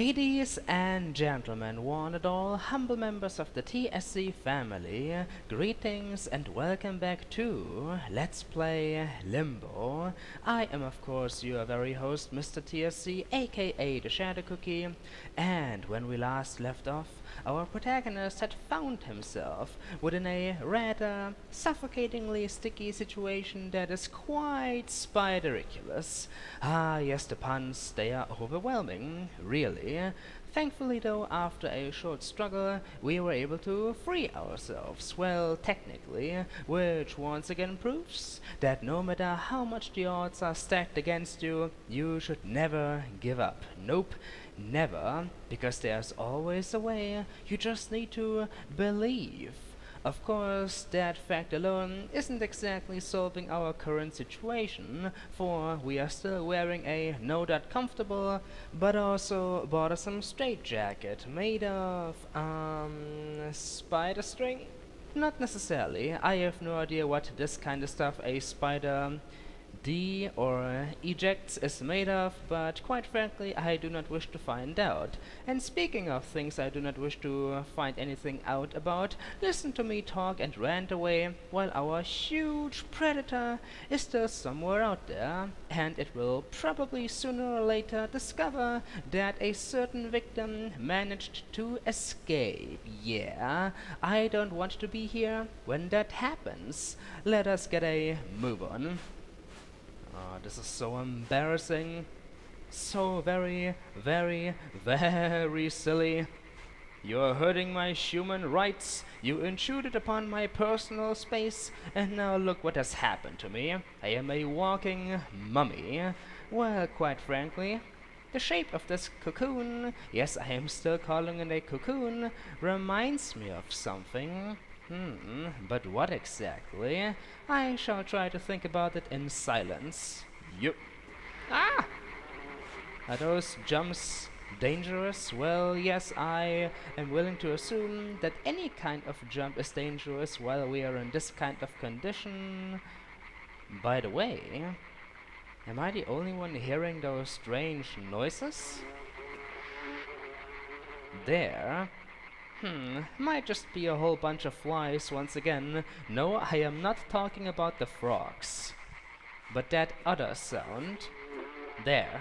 Ladies and gentlemen, one and all humble members of the TSC family, greetings and welcome back to Let's Play Limbo. I am of course your very host MisterTSC, aka TheShadowCookie, and when we last left off, our protagonist had found himself within a rather suffocatingly sticky situation that is quite spidericulous. Ah yes, the puns, they are overwhelming, really. Thankfully though, after a short struggle, we were able to free ourselves, well, technically, which once again proves that no matter how much the odds are stacked against you, you should never give up. Nope, never, because there's always a way, you just need to believe. Of course, that fact alone isn't exactly solving our current situation, for we are still wearing a no doubt comfortable, but also bothersome straitjacket made of, spider string? Not necessarily. I have no idea what this kind of stuff a spider or ejects is made of, but quite frankly I do not wish to find out. And speaking of things I do not wish to find anything out about, listen to me talk and rant away while our huge predator is still somewhere out there, and it will probably sooner or later discover that a certain victim managed to escape. Yeah, I don't want to be here when that happens. Let us get a move on. This is so embarrassing, so very silly. You're hurting my human rights, you intruded upon my personal space, and now look what has happened to me. I am a walking mummy. Well, quite frankly, the shape of this cocoon, yes, I am still calling it a cocoon, reminds me of something. But what exactly? I shall try to think about it in silence. Yup. Ah! Are those jumps dangerous? Well, yes, I am willing to assume that any kind of jump is dangerous while we are in this kind of condition. By the way, am I the only one hearing those strange noises? There. Might just be a whole bunch of flies once again. No, I am not talking about the frogs. But that other sound. There.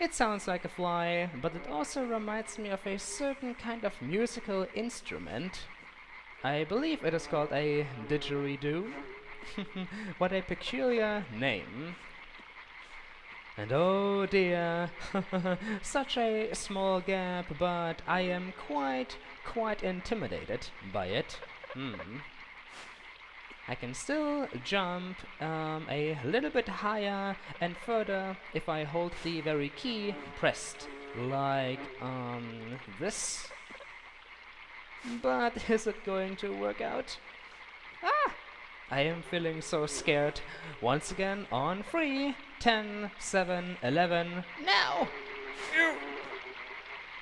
It sounds like a fly, but it also reminds me of a certain kind of musical instrument. I believe it is called a didgeridoo. What a peculiar name. And oh dear, such a small gap, but I am quite intimidated by it. I can still jump a little bit higher and further if I hold the very key pressed, like this. But is it going to work out? Ah! I am feeling so scared. Once again on 3, 10, 7, 11, now!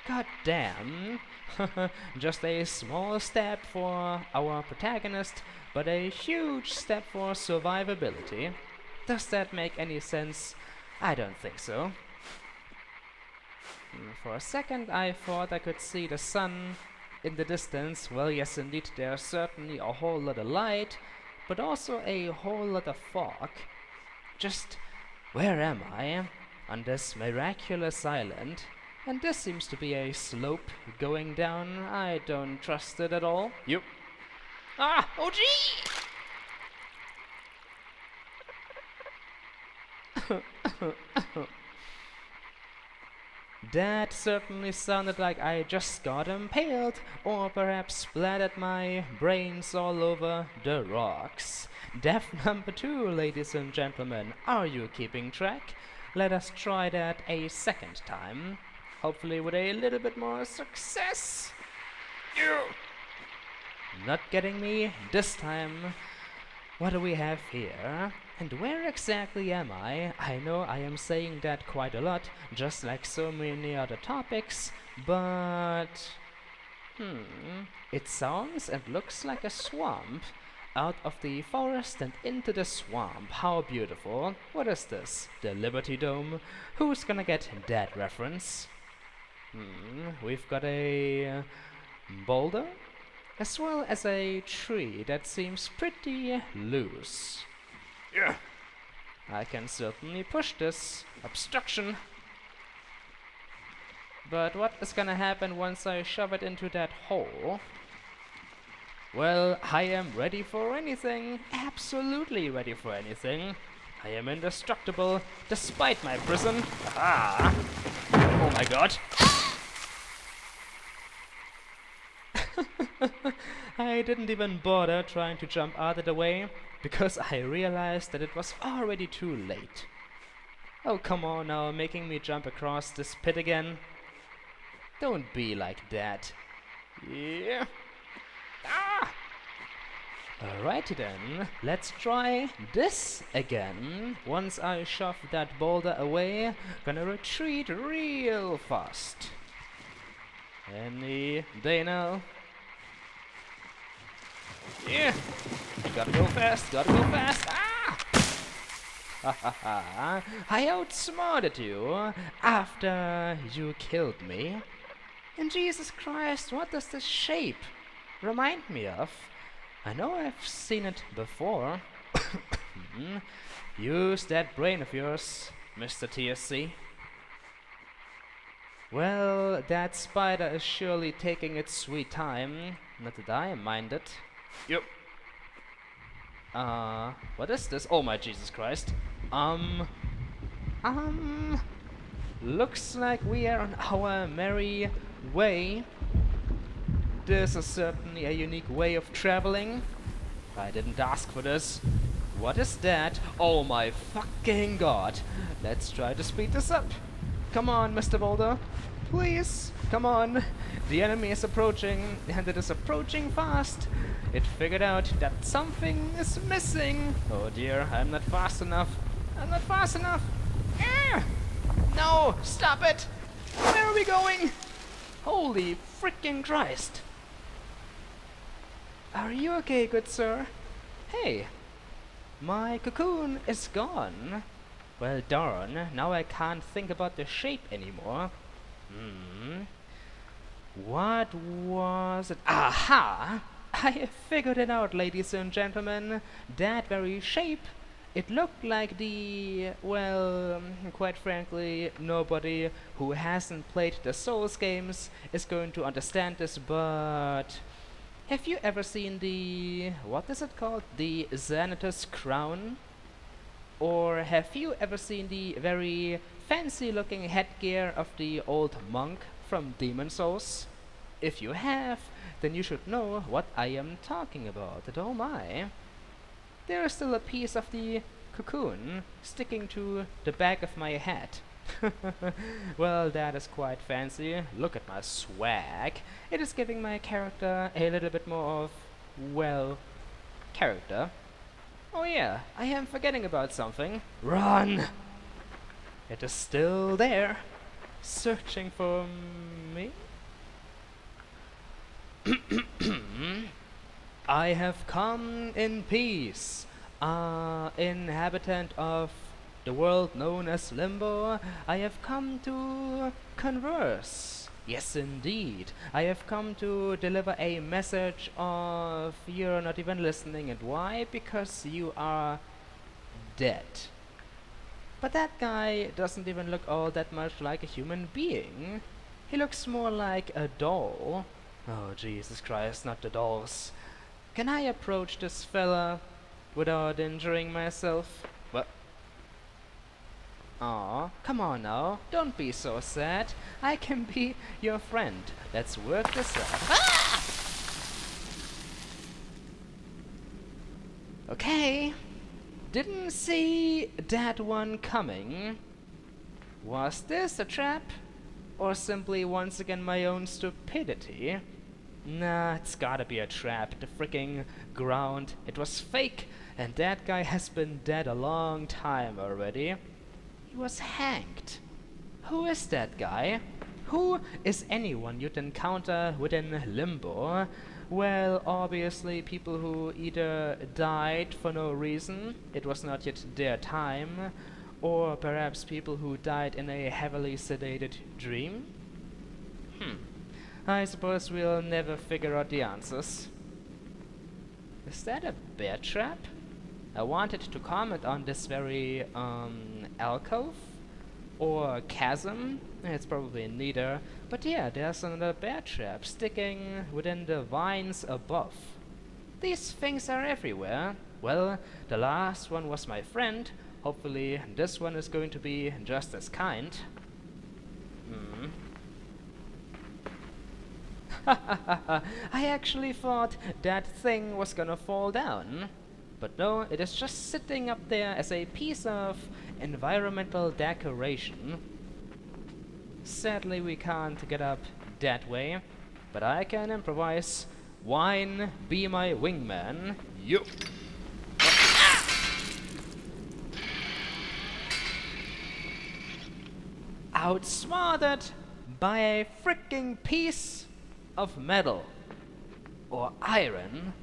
God damn. Just a small step for our protagonist, but a huge step for survivability. Does that make any sense? I don't think so. For a second I thought I could see the sun in the distance. Well, yes indeed, there's certainly a whole lot of light, but also a whole lot of fog. Just where am I? On this miraculous island. And this seems to be a slope going down. I don't trust it at all. Yup. Ah! Oh gee! That certainly sounded like I just got impaled, or perhaps splattered my brains all over the rocks. Death number 2, ladies and gentlemen. Are you keeping track? Let us try that a second time. Hopefully with a little bit more success. Not getting me this time. What do we have here? And where exactly am I? I know I am saying that quite a lot, just like so many other topics, but... it sounds and looks like a swamp. Out of the forest and into the swamp. How beautiful. What is this? The Liberty Dome? Who's gonna get that reference? We've got a boulder, as well as a tree that seems pretty loose. Yeah. I can certainly push this obstruction. But what is gonna happen once I shove it into that hole? Well, I am ready for anything. Absolutely ready for anything. I am indestructible, despite my prison. Ah! Oh my god. I didn't even bother trying to jump out of the way, because I realized that it was already too late. Oh, come on now, making me jump across this pit again. Don't be like that. Yeah. Ah! Alrighty then, let's try this again. Once I shove that boulder away, gonna retreat real fast. Any day now. Yeah! Gotta go fast, gotta go fast! Ah! Ha ha ha! I outsmarted you after you killed me. And Jesus Christ, what does this shape remind me of? I know I've seen it before. Use that brain of yours, MisterTSC. Well, that spider is surely taking its sweet time. Not that I mind it. Yep. What is this? Oh my Jesus Christ. Looks like we are on our merry way. This is certainly a unique way of traveling. I didn't ask for this. What is that? Oh my fucking god. Let's try to speed this up. Come on, Mr. Boulder. Please, come on. The enemy is approaching, and it is approaching fast. It figured out that something is missing. Oh dear, I'm not fast enough. I'm not fast enough. Ah! No, stop it. Where are we going? Holy freaking Christ. Are you okay, good sir? Hey, my cocoon is gone. Well darn, now I can't think about the shape anymore. What was it? Aha! I figured it out, ladies and gentlemen. That very shape, it looked like the, well, quite frankly, nobody who hasn't played the Souls games is going to understand this, but have you ever seen the, what is it called? The Xanatos crown? Or have you ever seen the very fancy looking headgear of the old monk from Demon Souls? If you have, then you should know what I am talking about. Oh my. There is still a piece of the cocoon sticking to the back of my head. Well, that is quite fancy. Look at my swag. It is giving my character a little bit more of, well, character. Oh yeah, I am forgetting about something. Run! It is still there, searching for me. I have come in peace, inhabitant of the world known as Limbo. I have come to converse. Yes, indeed. I have come to deliver a message of you're not even listening. And why? Because you are dead. But that guy doesn't even look all that much like a human being. He looks more like a doll. Oh, Jesus Christ, not the dolls. Can I approach this fella without injuring myself? What? Aw, come on now, don't be so sad. I can be your friend. Let's work this out. Ah! Okay. Didn't see that one coming. Was this a trap? Or simply once again my own stupidity? Nah, it's gotta be a trap. The freaking ground, it was fake, and that guy has been dead a long time already. He was hanged. Who is that guy? Who is anyone you'd encounter within Limbo? Well, obviously people who either died for no reason, it was not yet their time, or perhaps people who died in a heavily sedated dream? I suppose we'll never figure out the answers. Is that a bear trap? I wanted to comment on this very, alcove? Or chasm? It's probably neither. But yeah, there's another bear trap sticking within the vines above. These things are everywhere. Well, the last one was my friend. Hopefully this one is going to be just as kind. I actually thought that thing was gonna fall down. But no, it is just sitting up there as a piece of environmental decoration. Sadly we can't get up that way, but I can improvise. Wine, be my wingman. Yo! Outsmarted by a freaking piece of metal or iron.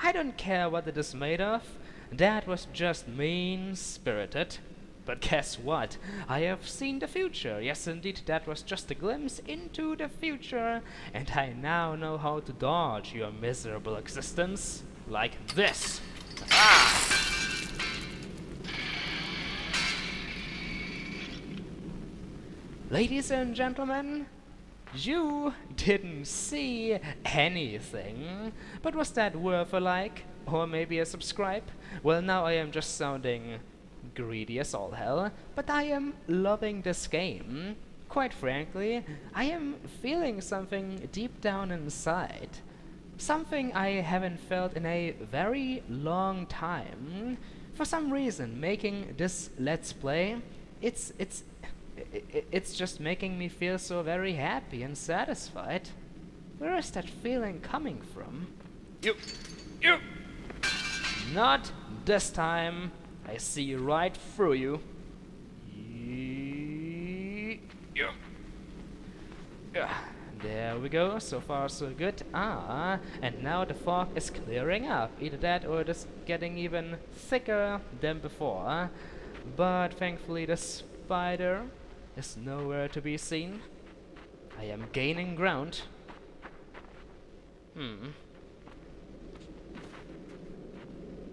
I don't care what it is made of. That was just mean-spirited. But guess what? I have seen the future. Yes, indeed, that was just a glimpse into the future. And I now know how to dodge your miserable existence. Like this. Ladies and gentlemen, you didn't see anything, but was that worth a like? Or maybe a subscribe? Well, now I am just sounding greedy as all hell, but I am loving this game. Quite frankly, I am feeling something deep down inside. Something I haven't felt in a very long time. For some reason, making this Let's Play, it's just making me feel so very happy and satisfied. Where is that feeling coming from? You! Not this time. I see right through you. There we go. So far so good. And now the fog is clearing up. Either that or it is getting even thicker than before. But thankfully the spider is nowhere to be seen. I am gaining ground.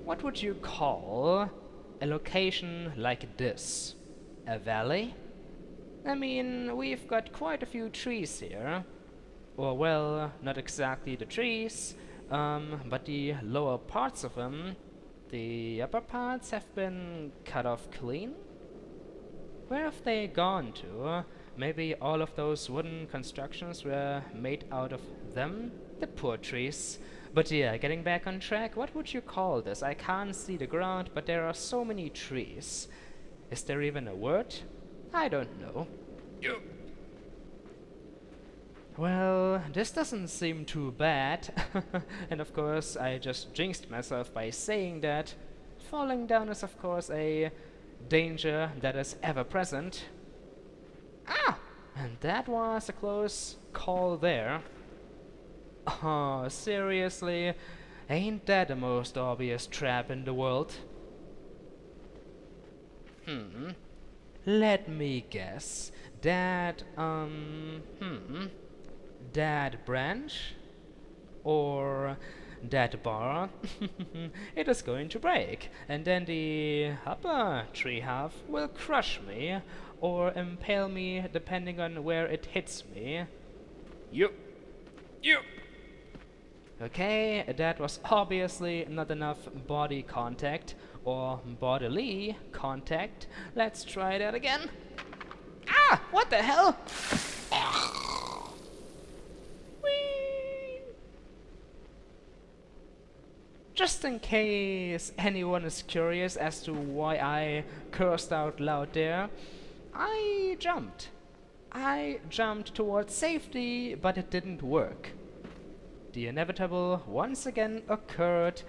What would you call a location like this? A valley? I mean, we've got quite a few trees here. Or well, not exactly the trees, but the lower parts of them. The upper parts have been cut off clean. Where have they gone to? Maybe all of those wooden constructions were made out of them? The poor trees. But yeah, getting back on track, what would you call this? I can't see the ground, but there are so many trees. Is there even a word? I don't know. Well, this doesn't seem too bad. And of course, I just jinxed myself by saying that. Falling down is of course a danger that is ever present. And that was a close call there. Oh, seriously? Ain't that the most obvious trap in the world? Let me guess. That branch? Or that bar? It is going to break, and then the upper tree half will crush me, or impale me depending on where it hits me. Okay, that was obviously not enough body contact, or bodily contact. Let's try that again. What the hell? Whee! Just in case anyone is curious as to why I cursed out loud there, I jumped. I jumped towards safety, but it didn't work. The inevitable once again occurred,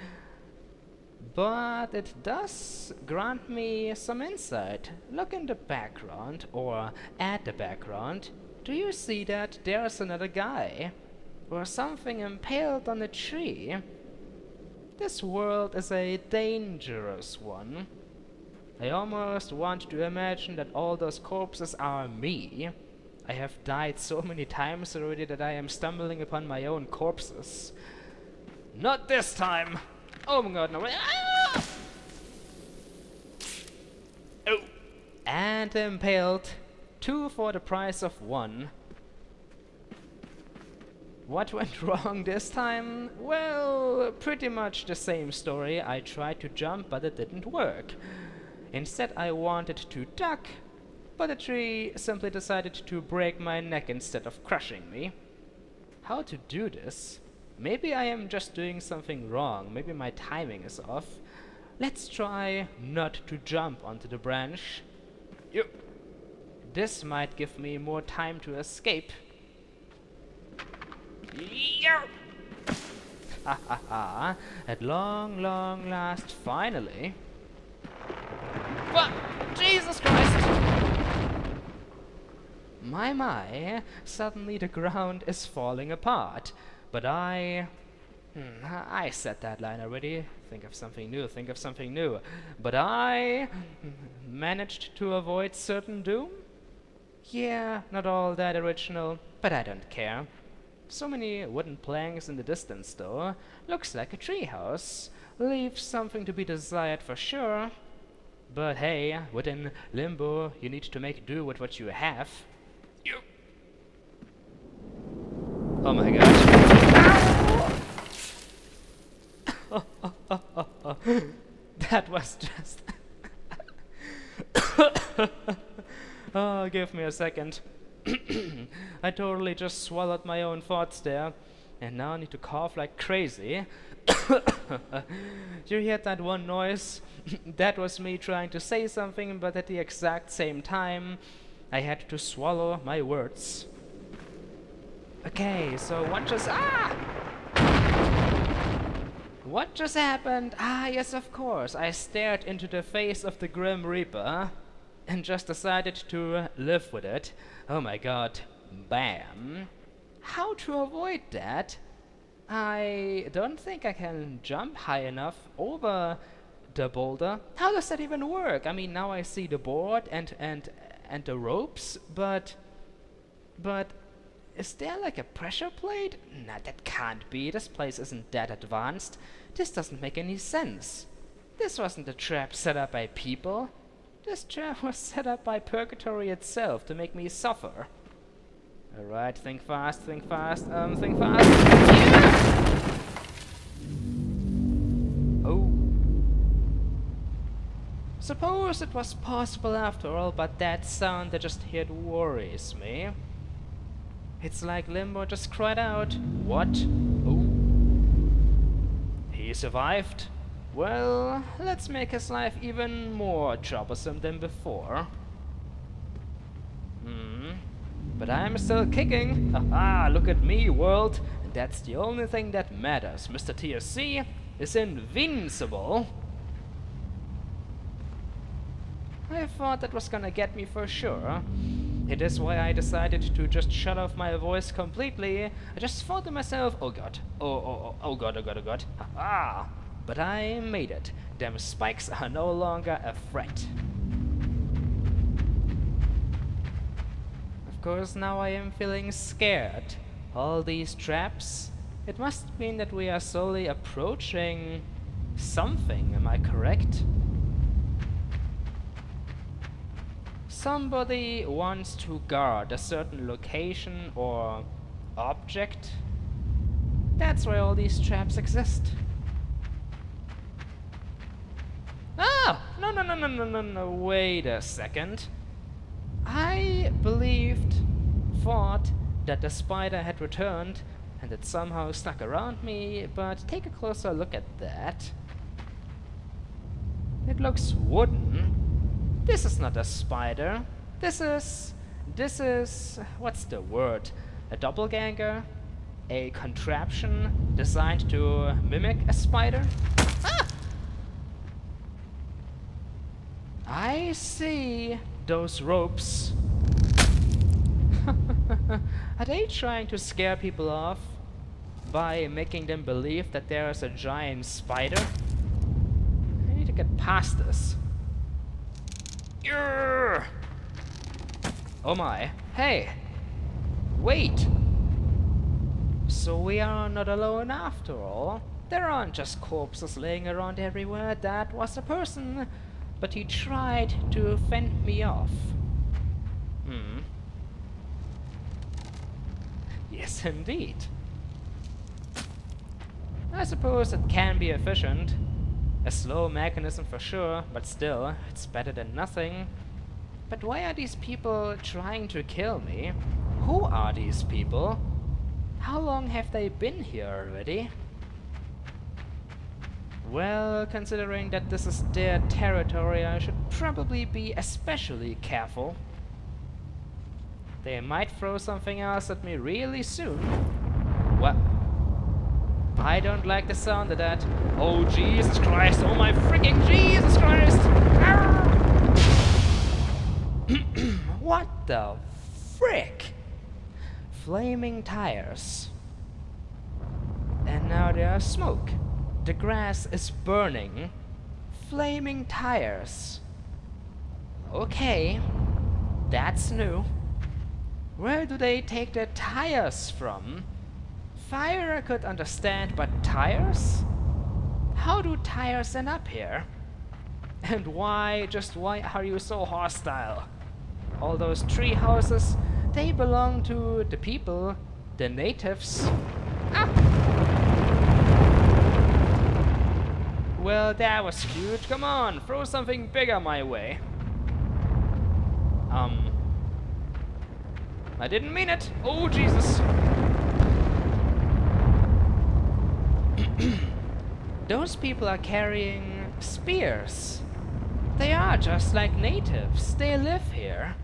but it does grant me some insight. Look in the background, or at the background. Do you see that? There's another guy. Or something impaled on a tree. This world is a dangerous one. I almost want to imagine that all those corpses are me. I have died so many times already that I am stumbling upon my own corpses. Not this time! Oh my god, no. Ah! Oh! And impaled. 2 for the price of 1. What went wrong this time? Well, pretty much the same story. I tried to jump, but it didn't work. Instead, I wanted to duck, but the tree simply decided to break my neck instead of crushing me. How to do this? Maybe I am just doing something wrong. Maybe my timing is off. Let's try not to jump onto the branch. This might give me more time to escape. Ha ha ha! At long last, finally. What? Jesus Christ! My, suddenly the ground is falling apart. But I said that line already. Think of something new, think of something new. But I managed to avoid certain doom? Yeah, not all that original, but I don't care. So many wooden planks in the distance though. Looks like a treehouse. Leaves something to be desired for sure. But hey, within Limbo, you need to make do with what you have. Oh my gosh. That was just... Oh, give me a second. I totally just swallowed my own thoughts there. And now I need to cough like crazy. You heard that one noise? That was me trying to say something, but at the exact same time, I had to swallow my words. Okay, so what just... What just happened? Ah, yes, of course. I stared into the face of the Grim Reaper and just decided to live with it. Oh my god. Bam. How to avoid that? I don't think I can jump high enough over the boulder. How does that even work? I mean, now I see the board and the ropes, but is there like a pressure plate? Nah, that can't be. This place isn't that advanced. This doesn't make any sense. This wasn't a trap set up by people. This trap was set up by Purgatory itself to make me suffer. Alright, think fast, think fast, think fast. Yeah! Oh. Suppose it was possible after all, but that sound I just heard worries me. It's like Limbo just cried out. What? Oh. He survived? Well, let's make his life even more troublesome than before. But I'm still kicking. Haha, look at me, world. And that's the only thing that matters. MisterTSC is invincible. I thought that was gonna get me for sure. It is why I decided to just shut off my voice completely. I just thought to myself, oh god, oh god, oh god, oh god. Haha! But I made it. Them spikes are no longer a threat. Of course, now I am feeling scared. All these traps. It must mean that we are slowly approaching something, am I correct? Somebody wants to guard a certain location or object. That's why all these traps exist. Ah! No, wait a second. I thought that the spider had returned and it somehow stuck around me, but take a closer look at that. It looks wooden. This is not a spider. This is... what's the word? A doppelganger? A contraption designed to mimic a spider? Ah! I see those ropes. Are they trying to scare people off by making them believe that there is a giant spider? I need to get past this. Urgh! Oh my. Hey! Wait! So we are not alone after all. There aren't just corpses laying around everywhere. That was a person, but he tried to fend me off. Yes, indeed. I suppose it can be efficient. A slow mechanism for sure, but still, it's better than nothing. But why are these people trying to kill me? Who are these people? How long have they been here already? Well, considering that this is their territory, I should probably be especially careful. They might throw something else at me really soon. What? I don't like the sound of that. Oh Jesus Christ! Oh my freaking Jesus Christ! What the frick? Flaming tires. And now there's smoke. The grass is burning. Flaming tires. Okay. That's new. Where do they take their tires from? Fire I could understand, but tires? How do tires end up here? And why are you so hostile? All those tree houses, they belong to the people, the natives. Ah! Well, that was cute. Come on, throw something bigger my way. I didn't mean it. Oh, Jesus. Those people are carrying spears. They are just like natives. They live here.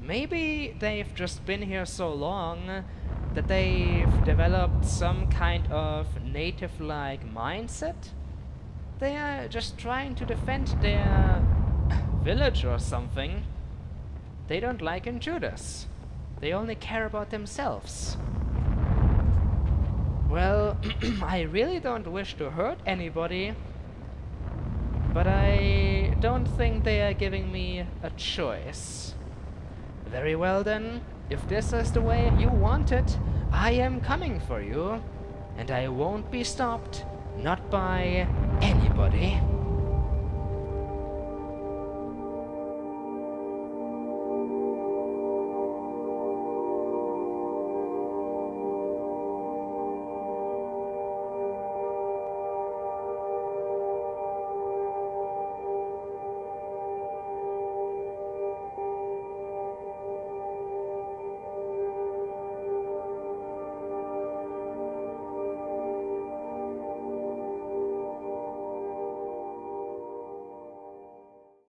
Maybe they've just been here so long that they've developed some kind of native-like mindset. They are just trying to defend their village or something. They don't like intruders. They only care about themselves. Well, I really don't wish to hurt anybody, but I don't think they are giving me a choice. Very well then, if this is the way you want it, I am coming for you, and I won't be stopped, not by anybody.